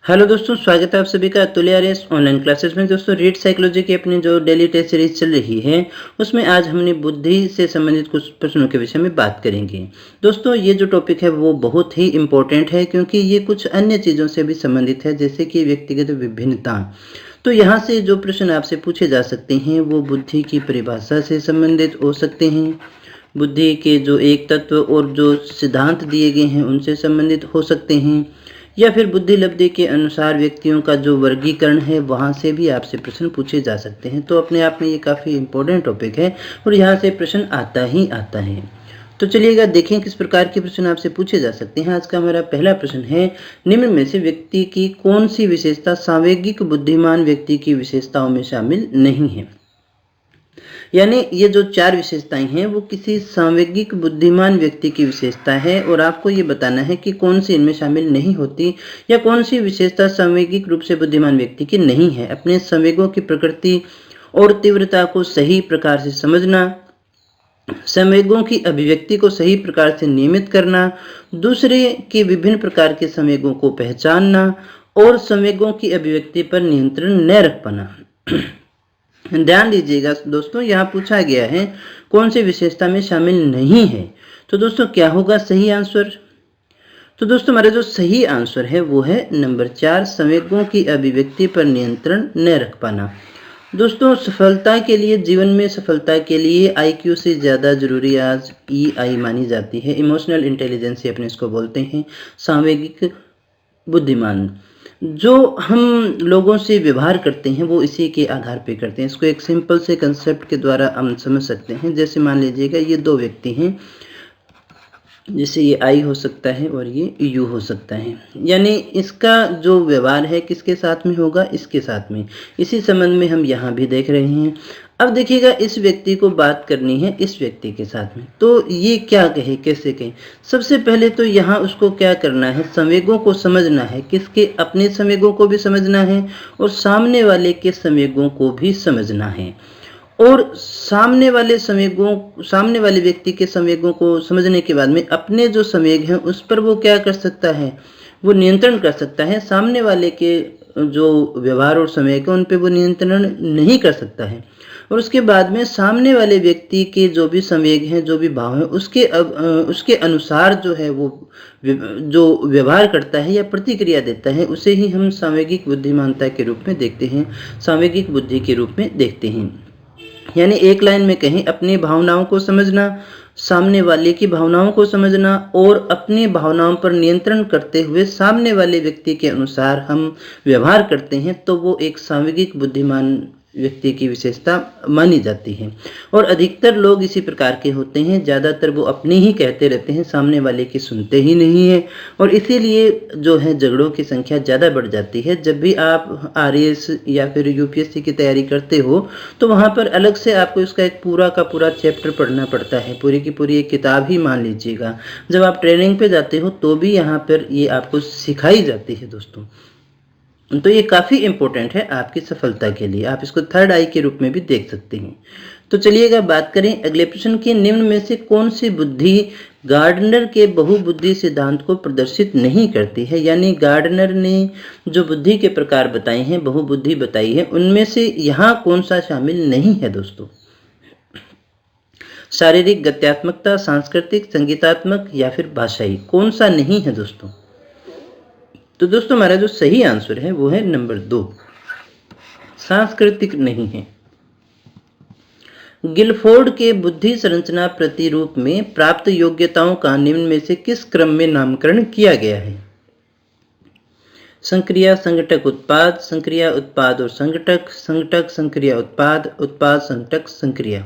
Hello दोस्तों, स्वागत है आप सभी का अतुल्य आर्यस ऑनलाइन क्लासेस में। दोस्तों, रीड साइकोलॉजी की अपनी जो डेली टेस्ट सीरीज चल रही है उसमें आज हमने बुद्धि से संबंधित कुछ प्रश्नों के विषय में बात करेंगे। दोस्तों, ये जो टॉपिक है वो बहुत ही इम्पोर्टेंट है क्योंकि ये कुछ अन्य चीज़ों से भी संबंधित है, जैसे कि व्यक्तिगत विभिन्नता। तो यहाँ से जो प्रश्न आपसे पूछे जा सकते हैं वो बुद्धि की परिभाषा से संबंधित हो सकते हैं, बुद्धि के जो एक तत्व और जो सिद्धांत दिए गए हैं उनसे संबंधित हो सकते हैं, या फिर बुद्धि लब्धि के अनुसार व्यक्तियों का जो वर्गीकरण है वहाँ से भी आपसे प्रश्न पूछे जा सकते हैं। तो अपने आप में ये काफ़ी इम्पोर्टेंट टॉपिक है और यहाँ से प्रश्न आता ही आता है। तो चलिएगा देखें किस प्रकार के प्रश्न आपसे पूछे जा सकते हैं। आज का हमारा पहला प्रश्न है, निम्न में से व्यक्ति की कौन सी विशेषता सांवेगिक बुद्धिमान व्यक्ति की विशेषताओं में शामिल नहीं है। यानी ये जो चार विशेषताएं हैं वो किसी सांवेगिक बुद्धिमान व्यक्ति की विशेषता है और आपको ये बताना है कि कौन सी इनमें शामिल नहीं होती या कौन सी विशेषता सांवेगिक रूप से बुद्धिमान व्यक्ति की नहीं है। अपने संवेगों की प्रकृति और तीव्रता को सही प्रकार से समझना, संवेगों की अभिव्यक्ति को सही प्रकार से नियमित करना, दूसरे के विभिन्न प्रकार के संवेगों को पहचानना और संवेगों की अभिव्यक्ति पर नियंत्रण न रख पाना। ध्यान दीजिएगा दोस्तों, यहाँ पूछा गया है कौन सी विशेषता में शामिल नहीं है। तो दोस्तों क्या होगा सही आंसर? तो दोस्तों हमारा जो सही आंसर है वो है नंबर 4, संवेगों की अभिव्यक्ति पर नियंत्रण न रख पाना। दोस्तों सफलता के लिए, जीवन में सफलता के लिए आईक्यू से ज़्यादा जरूरी आज ईआई मानी जाती है। इमोशनल इंटेलिजेंस अपने इसको बोलते हैं, सांवेगिक बुद्धिमान। जो हम लोगों से व्यवहार करते हैं वो इसी के आधार पे करते हैं। इसको एक सिंपल से कंसेप्ट के द्वारा हम समझ सकते हैं। जैसे मान लीजिएगा ये दो व्यक्ति हैं, जैसे ये आई हो सकता है और ये यू हो सकता है, यानी इसका जो व्यवहार है किसके साथ में होगा, इसके साथ में। इसी संबंध में हम यहाँ भी देख रहे हैं। अब देखिएगा इस व्यक्ति को बात करनी है इस व्यक्ति के साथ में, तो ये क्या कहे, कैसे कहे। सबसे पहले तो यहाँ उसको क्या करना है, संवेगों को समझना है। किसके? अपने संवेगों को भी समझना है और सामने वाले के संवेगों को भी समझना है। और सामने वाले व्यक्ति के संवेगों को समझने के बाद में अपने जो संवेग हैं उस पर वो क्या कर सकता है, वो नियंत्रण कर सकता है। सामने वाले के जो व्यवहार और संवेग हैं उन पे वो नियंत्रण नहीं कर सकता है। और उसके बाद में सामने वाले व्यक्ति के जो भी संवेग हैं, जो भी भाव हैं, उसके अनुसार जो है वो जो व्यवहार करता है या प्रतिक्रिया देता है उसे ही हम सांवेगिक बुद्धिमानता के रूप में देखते हैं, सांवेगिक बुद्धि के रूप में देखते हैं। यानी एक लाइन में कहें, अपनी भावनाओं को समझना, सामने वाले की भावनाओं को समझना और अपनी भावनाओं पर नियंत्रण करते हुए सामने वाले व्यक्ति के अनुसार हम व्यवहार करते हैं, तो वो एक सांवेगिक बुद्धिमान व्यक्ति की विशेषता मानी जाती है। और अधिकतर लोग इसी प्रकार के होते हैं, ज़्यादातर वो अपनी ही कहते रहते हैं, सामने वाले की सुनते ही नहीं है। और इसीलिए जो है झगड़ों की संख्या ज़्यादा बढ़ जाती है। जब भी आप आरएएस या फिर यूपीएससी की तैयारी करते हो तो वहाँ पर अलग से आपको इसका एक पूरा का पूरा चैप्टर पढ़ना पड़ता है, पूरी की पूरी एक किताब ही मान लीजिएगा। जब आप ट्रेनिंग पे जाते हो तो भी यहाँ पर ये आपको सिखाई जाती है दोस्तों। तो ये काफ़ी इम्पोर्टेंट है आपकी सफलता के लिए। आप इसको थर्ड आई के रूप में भी देख सकते हैं। तो चलिएगा बात करें अगले प्रश्न की, निम्न में से कौन सी बुद्धि गार्डनर के बहुबुद्धि सिद्धांत को प्रदर्शित नहीं करती है। यानी गार्डनर ने जो बुद्धि के प्रकार बताए हैं, बहुबुद्धि बताई है, उनमें से यहाँ कौन सा शामिल नहीं है दोस्तों। शारीरिक, गत्यात्मकता, सांस्कृतिक, संगीतात्मक या फिर भाषाई, कौन सा नहीं है दोस्तों। तो दोस्तों हमारा जो सही आंसर है वो है नंबर 2, सांस्कृतिक नहीं है। गिलफोर्ड के बुद्धि संरचना प्रतिरूप में प्राप्त योग्यताओं का निम्न में से किस क्रम में नामकरण किया गया है। संक्रिया, संघटक, उत्पाद, संक्रिया, उत्पाद और संघटक, संघटक, संक्रिया, उत्पाद, उत्पाद, संघटक, संक्रिया।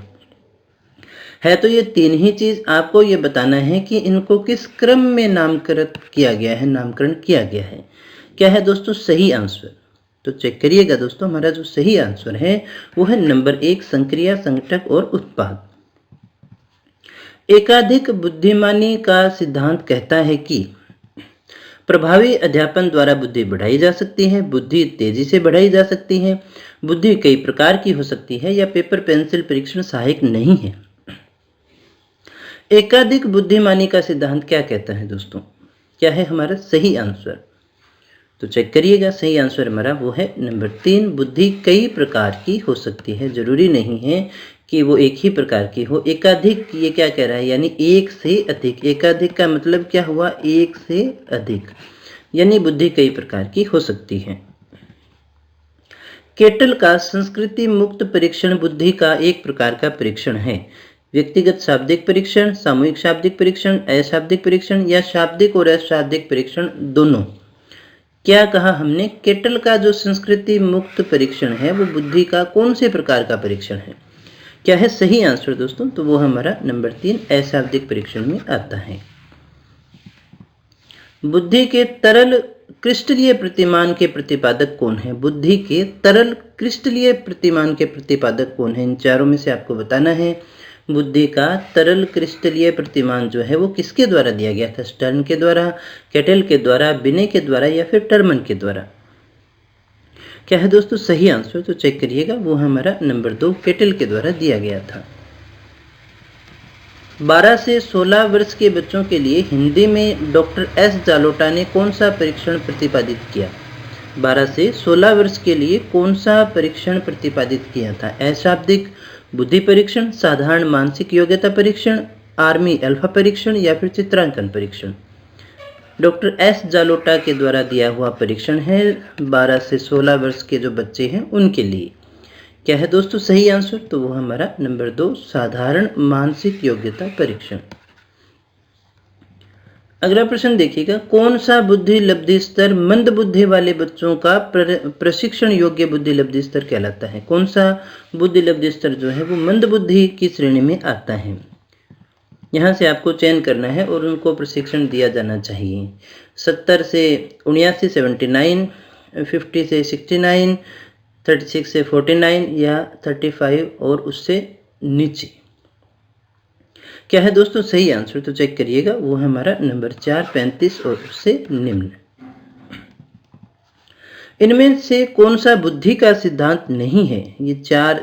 है तो ये तीन ही चीज। आपको ये बताना है कि इनको किस क्रम में नामकरण किया गया है। क्या है दोस्तों सही आंसर? तो चेक करिएगा दोस्तों, हमारा जो सही आंसर है वो है नंबर 1, संक्रिया, संघटक और उत्पाद। एकाधिक बुद्धिमानी का सिद्धांत कहता है कि प्रभावी अध्यापन द्वारा बुद्धि बढ़ाई जा सकती है, बुद्धि तेजी से बढ़ाई जा सकती है, बुद्धि कई प्रकार की हो सकती है या पेपर पेंसिल परीक्षण सहायक नहीं है। एकाधिक बुद्धिमानी का सिद्धांत क्या कहता है दोस्तों? क्या है हमारा सही आंसर? तो चेक करिएगा, सही आंसर हमारा वो है नंबर 3। बुद्धि कई प्रकार की हो सकती है, जरूरी नहीं है कि वो एक ही प्रकार की हो। एकाधिक, ये क्या कह रहा है, यानी एक से अधिक। एकाधिक का मतलब क्या हुआ, एक से अधिक, यानी बुद्धि कई प्रकार की हो सकती है। केटल का संस्कृति मुक्त परीक्षण बुद्धि का एक प्रकार का परीक्षण है। व्यक्तिगत शाब्दिक परीक्षण, सामूहिक शाब्दिक परीक्षण, अशाब्दिक परीक्षण या शाब्दिक और अशाब्दिक परीक्षण दोनों। क्या कहा हमने, केटल का जो संस्कृति मुक्त परीक्षण है वो बुद्धि का कौन से प्रकार का परीक्षण है। क्या है सही आंसर दोस्तों, तो वो हमारा नंबर 3 अशाब्दिक परीक्षण में आता है। बुद्धि के तरल क्रिस्टलीय प्रतिमान के प्रतिपादक कौन है। बुद्धि के तरल क्रिस्टलीय प्रतिमान के प्रतिपादक कौन है, इन चारों में से आपको बताना है। बुद्धि का तरल क्रिस्टलीय प्रतिमान जो है वो किसके द्वारा दिया गया था, स्टर्न के द्वारा, केटल के द्वारा, बिने के द्वारा या फिर टर्मन के द्वारा। क्या है दोस्तों सही आंसर, तो चेक करिएगा, वो हमारा नंबर 2 केटल के द्वारा दिया गया था। 12 से 16 वर्ष के बच्चों के लिए हिंदी में डॉक्टर एस जालोटा ने कौन सा परीक्षण प्रतिपादित किया। 12 से 16 वर्ष के लिए कौन सा परीक्षण प्रतिपादित किया था। अशाब्दिक बुद्धि परीक्षण, साधारण मानसिक योग्यता परीक्षण, आर्मी अल्फा परीक्षण या फिर चित्रांकन परीक्षण। डॉक्टर एस जालोटा के द्वारा दिया हुआ परीक्षण है 12 से 16 वर्ष के जो बच्चे हैं उनके लिए। क्या है दोस्तों सही आंसर, तो वो हमारा नंबर 2 साधारण मानसिक योग्यता परीक्षण। अगला प्रश्न देखिएगा, कौन सा बुद्धि लब्धि स्तर मंद बुद्धि वाले बच्चों का प्रशिक्षण योग्य बुद्धि लब्धि स्तर कहलाता है। कौन सा बुद्धि लब्धि स्तर जो है वो मंद बुद्धि की श्रेणी में आता है। यहाँ से आपको चयन करना है और उनको प्रशिक्षण दिया जाना चाहिए। 70 से 79, 79, 50 से 69, 36 से 49 या 35 और उससे नीचे। क्या है दोस्तों सही आंसर, तो चेक करिएगा, वो है हमारा नंबर 4 35 और उससे निम्न। इनमें से कौन सा बुद्धि का सिद्धांत नहीं है। ये 4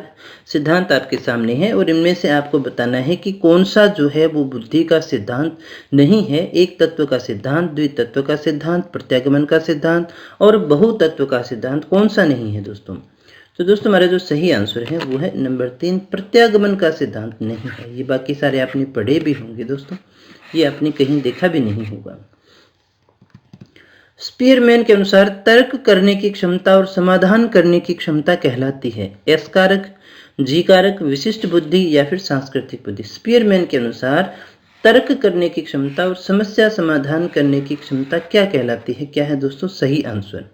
सिद्धांत आपके सामने हैं और इनमें से आपको बताना है कि कौन सा जो है वो बुद्धि का सिद्धांत नहीं है। एक तत्व का सिद्धांत, द्वितत्व का सिद्धांत, प्रत्यागमन का सिद्धांत और बहुतत्व का सिद्धांत कौन सा नहीं है दोस्तों। तो दोस्तों हमारा जो सही आंसर है वो है नंबर 3 प्रत्यागमन का सिद्धांत नहीं है। ये बाकी सारे आपने पढ़े भी होंगे दोस्तों, ये आपने कहीं देखा भी नहीं होगा। स्पीयरमैन के अनुसार तर्क करने की क्षमता और समाधान करने की क्षमता कहलाती है एस कारक, जी कारक, विशिष्ट बुद्धि या फिर सांस्कृतिक बुद्धि। स्पीयरमैन के अनुसार तर्क करने की क्षमता और समस्या समाधान करने की क्षमता क्या कहलाती है। क्या है दोस्तों सही आंसर,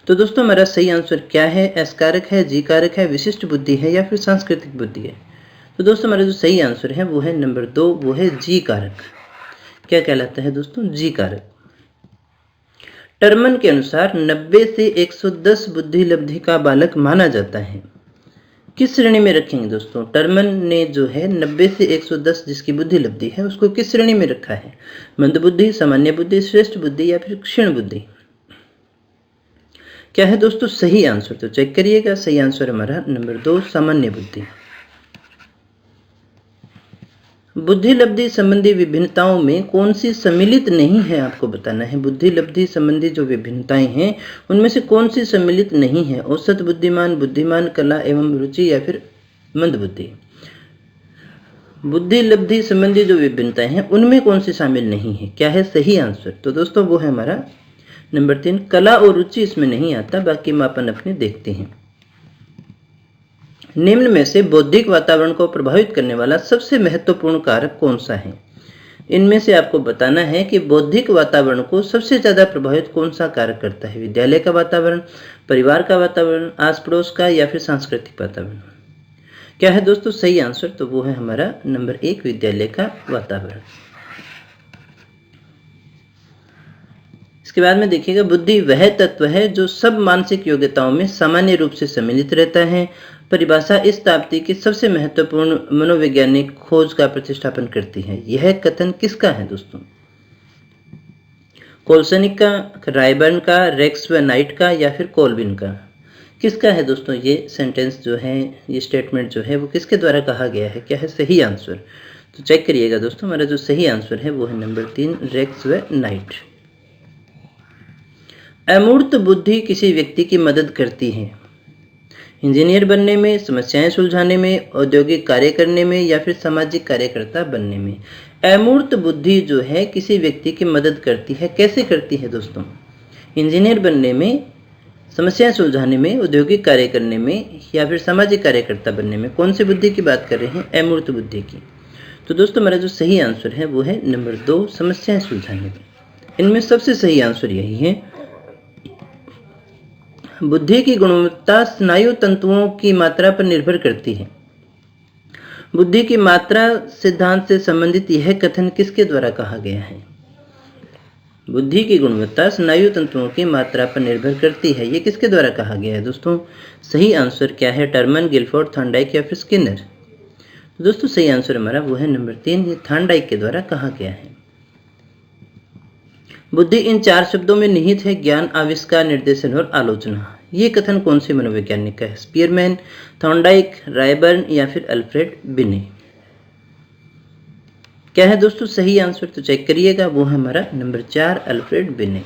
तो दोस्तों हमारा सही आंसर क्या है, एस कारक है, जी कारक है, विशिष्ट बुद्धि है या फिर सांस्कृतिक बुद्धि है। तो दोस्तों हमारा जो सही आंसर है वो है नंबर 2, वो है जी कारक। क्या कहलाता है दोस्तों, जी कारक। टर्मन के अनुसार 90 से 110 बुद्धि लब्धि का बालक माना जाता है। किस श्रेणी में रखेंगे दोस्तों, टर्मन ने जो है 90 से 110 जिसकी बुद्धि लब्धि है उसको किस श्रेणी में रखा है, मंद बुद्धि, सामान्य बुद्धि, श्रेष्ठ बुद्धि या फिर क्षीण बुद्धि। क्या है दोस्तों सही आंसर, तो चेक करिएगा, सही आंसर हमारा नंबर 2 सामान्य बुद्धि। बुद्धि लब्धि संबंधी विभिन्नताओं में कौन सी सम्मिलित नहीं है आपको बताना है। बुद्धि लब्धि संबंधी जो विभिन्नताएं हैं उनमें से कौन सी सम्मिलित नहीं है। औसत बुद्धिमान, बुद्धिमान, कला एवं रुचि या फिर मंद बुद्धि। बुद्धि लब्धि संबंधी जो विभिन्नताएं हैं उनमें कौन सी शामिल नहीं है। क्या है सही आंसर, तो दोस्तों वो है हमारा नंबर 3 कला और रुचि इसमें नहीं आता, बाकी मापन अपने देखते हैं। निम्न में से बौद्धिक वातावरण को प्रभावित करने वाला सबसे महत्वपूर्ण कारक कौन सा है। इनमें से आपको बताना है कि बौद्धिक वातावरण को सबसे ज्यादा प्रभावित कौन सा कारक करता है। विद्यालय का वातावरण, परिवार का वातावरण, आस पड़ोस का या फिर सांस्कृतिक वातावरण। क्या है दोस्तों सही आंसर, तो वो है हमारा नंबर 1 विद्यालय का वातावरण। इसके बाद में देखिएगा, बुद्धि वह तत्व है जो सब मानसिक योग्यताओं में सामान्य रूप से सम्मिलित रहता है। परिभाषा इस शताब्दी की सबसे महत्वपूर्ण मनोवैज्ञानिक खोज का प्रतिष्ठापन करती है। यह कथन किसका है दोस्तों, कोल्सनिक का, रायबर्न का, रेक्स व नाइट का या फिर कोल्बिन का। किसका है दोस्तों ये सेंटेंस जो है, ये स्टेटमेंट जो है वो किसके द्वारा कहा गया है। क्या है सही आंसर, तो चेक करिएगा दोस्तों, हमारा जो सही आंसर है वो है नंबर 3 रेक्स व नाइट। अमूर्त बुद्धि किसी व्यक्ति की मदद करती है इंजीनियर बनने में, समस्याएं सुलझाने में, औद्योगिक कार्य करने में या फिर सामाजिक कार्यकर्ता बनने में। अमूर्त बुद्धि जो है किसी व्यक्ति की मदद करती है। कैसे करती है दोस्तों? इंजीनियर बनने में, समस्याएं सुलझाने में, औद्योगिक कार्य करने में या फिर सामाजिक कार्यकर्ता बनने में। कौन सी बुद्धि की बात कर रहे हैं? अमूर्त बुद्धि की। तो दोस्तों हमारा जो सही आंसर है वो है नंबर 2, समस्याएं सुलझाने में। इनमें सबसे सही आंसर यही है। बुद्धि की गुणवत्ता स्नायु तंतुओं की मात्रा पर निर्भर करती है। बुद्धि की मात्रा सिद्धांत से संबंधित यह कथन किसके द्वारा कहा गया है? बुद्धि की गुणवत्ता स्नायु तंतुओं की मात्रा पर निर्भर करती है। ये किसके द्वारा कहा गया है दोस्तों? सही आंसर क्या है? टर्मन, गिलफोर्ड, थॉर्नडाइक या फिर स्किनर? तो दोस्तों सही आंसर हमारा वो है नंबर 3, ये थॉर्नडाइक के द्वारा कहा गया है। बुद्धि इन 4 शब्दों में निहित है: ज्ञान, आविष्कार, निर्देशन और आलोचना। ये कथन कौन से मनोवैज्ञानिक का है? स्पीयरमैन, थॉर्नडाइक, रायबर्न या फिर अल्फ्रेड बिने? क्या है दोस्तों सही आंसर? तो चेक करिएगा, वो है हमारा नंबर 4, अल्फ्रेड बिने।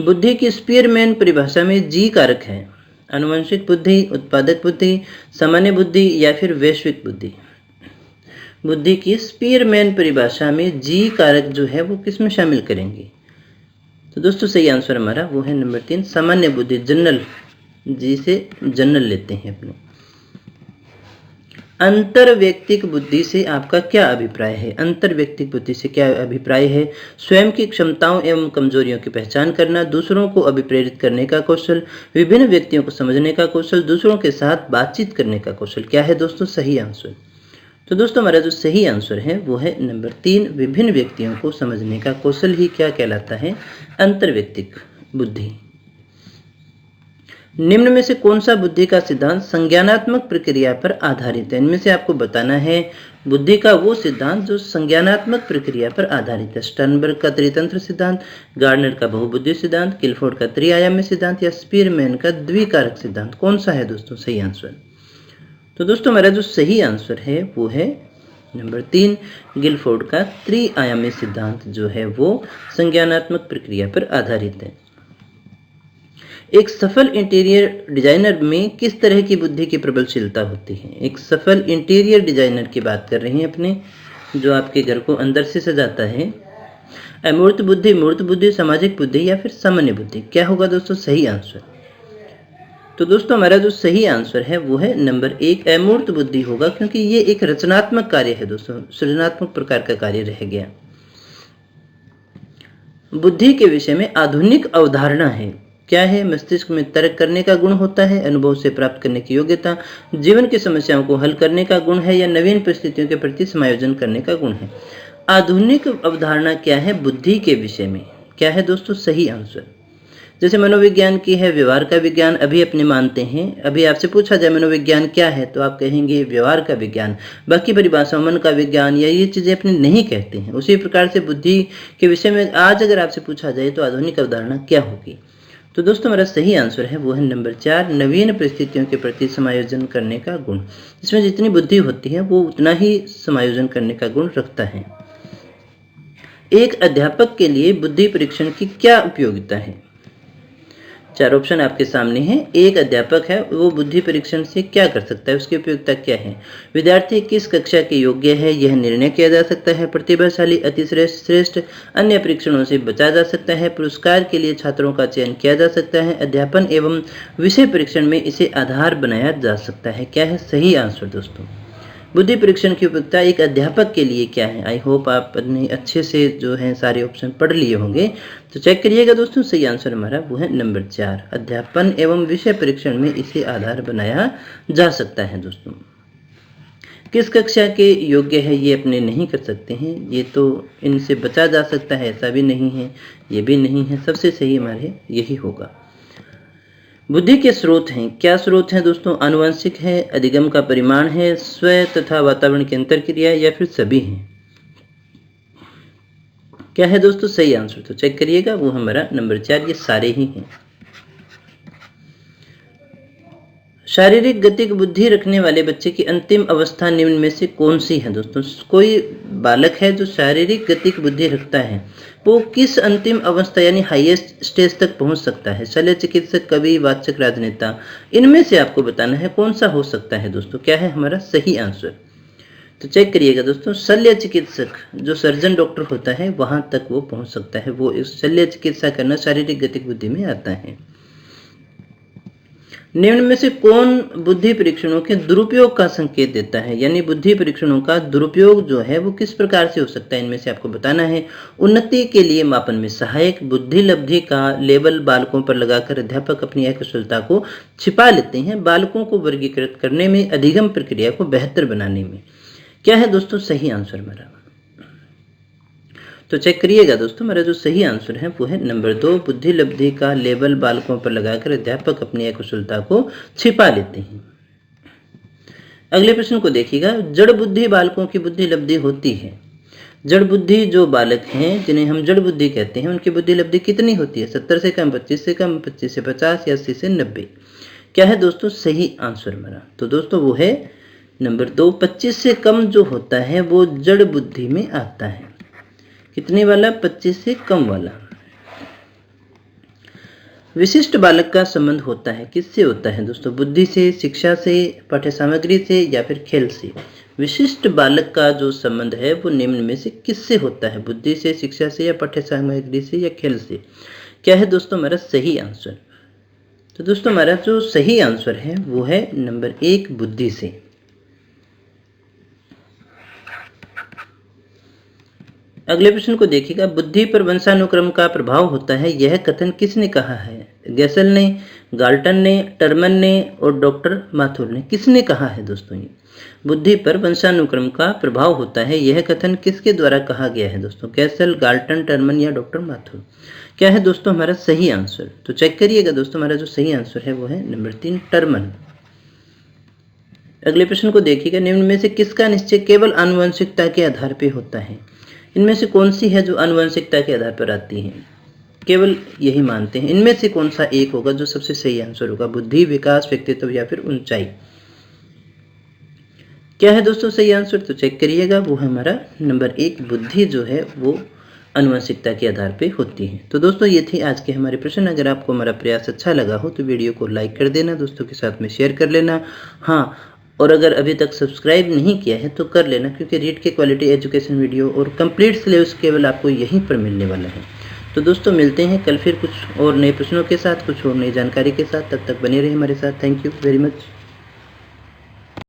बुद्धि की स्पीयरमैन परिभाषा में जी कारक है: आनुवंशिक बुद्धि, उत्पादक बुद्धि, सामान्य बुद्धि या फिर वैश्विक बुद्धि। बुद्धि की स्पीयरमैन परिभाषा में जी कारक जो है वो किस में शामिल करेंगे? तो दोस्तों सही आंसर हमारा वो है नंबर 3, सामान्य बुद्धि, जनरल। जी से जनरल लेते हैं अपने। अंतरव्यक्तिक बुद्धि से आपका क्या अभिप्राय है? अंतरव्यक्तिक बुद्धि से क्या अभिप्राय है? स्वयं की क्षमताओं एवं कमजोरियों की पहचान करना, दूसरों को अभिप्रेरित करने का कौशल, विभिन्न व्यक्तियों को समझने का कौशल, दूसरों के साथ बातचीत करने का कौशल। क्या है दोस्तों सही आंसर? तो दोस्तों हमारा जो सही आंसर है वो है नंबर 3, विभिन्न व्यक्तियों को समझने का कौशल ही क्या कहलाता है? अंतरव्यक्तिक बुद्धि। निम्न में से कौन सा बुद्धि का सिद्धांत संज्ञानात्मक प्रक्रिया पर आधारित है? इनमें से आपको बताना है बुद्धि का वो सिद्धांत जो संज्ञानात्मक प्रक्रिया पर आधारित है। स्टर्नबर्ग का त्रितंत्र सिद्धांत, गार्डनर का बहुबुद्धि सिद्धांत, गिलफोर्ड का त्रिआयामी सिद्धांत या स्पीयरमैन का द्विकारक सिद्धांत? कौन सा है दोस्तों सही आंसर? तो दोस्तों हमारा जो सही आंसर है वो है नंबर 3, गिलफोर्ड का त्रिआयामी सिद्धांत जो है वो संज्ञानात्मक प्रक्रिया पर आधारित है। एक सफल इंटीरियर डिजाइनर में किस तरह की बुद्धि की प्रबलशीलता होती है? एक सफल इंटीरियर डिजाइनर की बात कर रहे हैं अपने, जो आपके घर को अंदर से सजाता है। अमूर्त बुद्धि, मूर्त बुद्धि, सामाजिक बुद्धि या फिर सामान्य बुद्धि? क्या होगा दोस्तों सही आंसर? तो दोस्तों हमारा जो सही आंसर है वो है नंबर 1, अमूर्त बुद्धि होगा, क्योंकि ये एक रचनात्मक कार्य है दोस्तों, सृजनात्मक प्रकार का कार्य रह गया। बुद्धि के विषय में आधुनिक अवधारणा है, क्या है? मस्तिष्क में तर्क करने का गुण होता है, अनुभव से प्राप्त करने की योग्यता, जीवन की समस्याओं को हल करने का गुण है या नवीन परिस्थितियों के प्रति समायोजन करने का गुण है? आधुनिक अवधारणा क्या है बुद्धि के विषय में? क्या है दोस्तों सही आंसर? जैसे मनोविज्ञान की है व्यवहार का विज्ञान, अभी अपने मानते हैं। अभी आपसे पूछा जाए मनोविज्ञान क्या है तो आप कहेंगे व्यवहार का विज्ञान, बाकी परिभाषा मन का विज्ञान या ये चीज़ें अपने नहीं कहते हैं। उसी प्रकार से बुद्धि के विषय में आज अगर आपसे पूछा जाए तो आधुनिक अवधारणा क्या होगी? तो दोस्तों हमारा सही आंसर है वो है नंबर 4, नवीन परिस्थितियों के प्रति समायोजन करने का गुण। इसमें जितनी बुद्धि होती है वो उतना ही समायोजन करने का गुण रखता है। एक अध्यापक के लिए बुद्धि परीक्षण की क्या उपयोगिता है? 4 ऑप्शन आपके सामने हैं। एक अध्यापक है वो बुद्धि परीक्षण से क्या कर सकता है, उसकी उपयोगिता क्या है? विद्यार्थी किस कक्षा के योग्य है यह निर्णय किया जा सकता है। प्रतिभाशाली, अतिश्रेष्ठ, श्रेष्ठ, अन्य परीक्षणों से बचा जा सकता है। पुरस्कार के लिए छात्रों का चयन किया जा सकता है। अध्यापन एवं विषय परीक्षण में इसे आधार बनाया जा सकता है। क्या है सही आंसर दोस्तों? बुद्धि परीक्षण की उपयोगिता एक अध्यापक के लिए क्या है? आई होप आप अपने अच्छे से जो है सारे ऑप्शन पढ़ लिए होंगे, तो चेक करिएगा दोस्तों। सही आंसर हमारा वो है नंबर 4, अध्यापन एवं विषय परीक्षण में इसे आधार बनाया जा सकता है दोस्तों। किस कक्षा के योग्य है ये अपने नहीं कर सकते हैं, ये तो इनसे बचा जा सकता है ऐसा भी नहीं है, ये भी नहीं है। सबसे सही हमारे यही होगा। बुद्धि के स्रोत हैं, क्या स्रोत हैं दोस्तों? आनुवंशिक है, अधिगम का परिमाण है, स्वयं तथा वातावरण की अंतरक्रिया या फिर सभी हैं? क्या है दोस्तों सही आंसर? तो चेक करिएगा, वो हमारा नंबर 4, ये सारे ही हैं। शारीरिक गतिक बुद्धि रखने वाले बच्चे की अंतिम अवस्था निम्न में से कौन सी है दोस्तों? कोई बालक है जो शारीरिक गतिक बुद्धि रखता है, वो किस अंतिम अवस्था यानी हाईएस्ट स्टेज तक पहुंच सकता है? शल्य चिकित्सक, कवि, वाचक, राजनेता, इनमें से आपको बताना है कौन सा हो सकता है दोस्तों। क्या है हमारा सही आंसर? तो चेक करिएगा दोस्तों, शल्य चिकित्सक जो सर्जन डॉक्टर होता है वहां तक वो पहुंच सकता है, वो इस शल्य चिकित्सा करना शारीरिक गतिक बुद्धि में आता है। निम्न में से कौन बुद्धि परीक्षणों के दुरुपयोग का संकेत देता है? यानी बुद्धि परीक्षणों का दुरुपयोग जो है वो किस प्रकार से हो सकता है, इनमें से आपको बताना है। उन्नति के लिए मापन में सहायक, बुद्धि लब्धि का लेबल बालकों पर लगाकर अध्यापक अपनी अकुशलता को छिपा लेते हैं, बालकों को वर्गीकृत करने में, अधिगम प्रक्रिया को बेहतर बनाने में। क्या है दोस्तों सही आंसर मेरा? तो चेक करिएगा दोस्तों, मेरा जो सही आंसर है वो है नंबर 2, बुद्धि लब्धि का लेबल बालकों पर लगाकर अध्यापक अपनी अकुशलता को छिपा लेते हैं। अगले प्रश्न को देखिएगा, जड़ बुद्धि बालकों की बुद्धि लब्धि होती है। जड़ बुद्धि जो बालक हैं जिन्हें हम जड़ बुद्धि कहते हैं, उनकी बुद्धि लब्धि कितनी होती है? 70 से कम, 25 से कम, 25 से 50 या 80 से 90। क्या है दोस्तों सही आंसर मेरा? तो दोस्तों वो है नंबर 2, 25 से कम जो होता है वो जड़ बुद्धि में आता है। कितने वाला? 25 से कम वाला। विशिष्ट बालक का संबंध होता है, किससे होता है दोस्तों? बुद्धि से, शिक्षा से, पाठ्य सामग्री से या फिर खेल से? विशिष्ट बालक का जो संबंध है वो निम्न में से किससे होता है? बुद्धि से, शिक्षा से या पाठ्य सामग्री से या खेल से? क्या है दोस्तों हमारा सही आंसर? तो दोस्तों हमारा जो सही आंसर है वो है नंबर 1, बुद्धि से। अगले प्रश्न को देखिएगा, बुद्धि पर वंशानुक्रम का प्रभाव होता है, यह कथन किसने कहा है? गैसल ने, गाल्टन ने, टर्मन ने और डॉक्टर माथुर ने। किसने कहा है दोस्तों? ये बुद्धि पर वंशानुक्रम का प्रभाव होता है, यह कथन किसके द्वारा कहा गया है दोस्तों? गैसल, गाल्टन, टर्मन या डॉक्टर माथुर? क्या है दोस्तों हमारा सही आंसर? तो चेक करिएगा दोस्तों, हमारा जो सही आंसर है वो है नंबर 3, टर्मन। अगले प्रश्न को देखिएगा, निम्न में से किसका निश्चय केवल आनुवंशिकता के आधार पर होता है? इनमें से कौन सी है जो आनुवंशिकता के आधार पर आती है? केवल यही मानते हैं। इनमें से कौन सा एक होगा जो सबसे सही आंसर होगा? बुद्धि, विकास, व्यक्तित्व या फिर ऊंचाई? क्या है दोस्तों सही आंसर? तो चेक करिएगा, वो है हमारा नंबर 1, बुद्धि जो है वो आनुवंशिकता के आधार पर होती है। तो दोस्तों ये थे आज के हमारे प्रश्न। अगर आपको हमारा प्रयास अच्छा लगा हो तो वीडियो को लाइक कर देना, दोस्तों के साथ में शेयर कर लेना। हाँ, और अगर अभी तक सब्सक्राइब नहीं किया है तो कर लेना, क्योंकि रीड के क्वालिटी एजुकेशन वीडियो और कंप्लीट सिलेबस केवल आपको यहीं पर मिलने वाला है। तो दोस्तों मिलते हैं कल फिर कुछ और नए प्रश्नों के साथ, कुछ और नई जानकारी के साथ। तब तक बने रहे हमारे साथ। Thank you very much.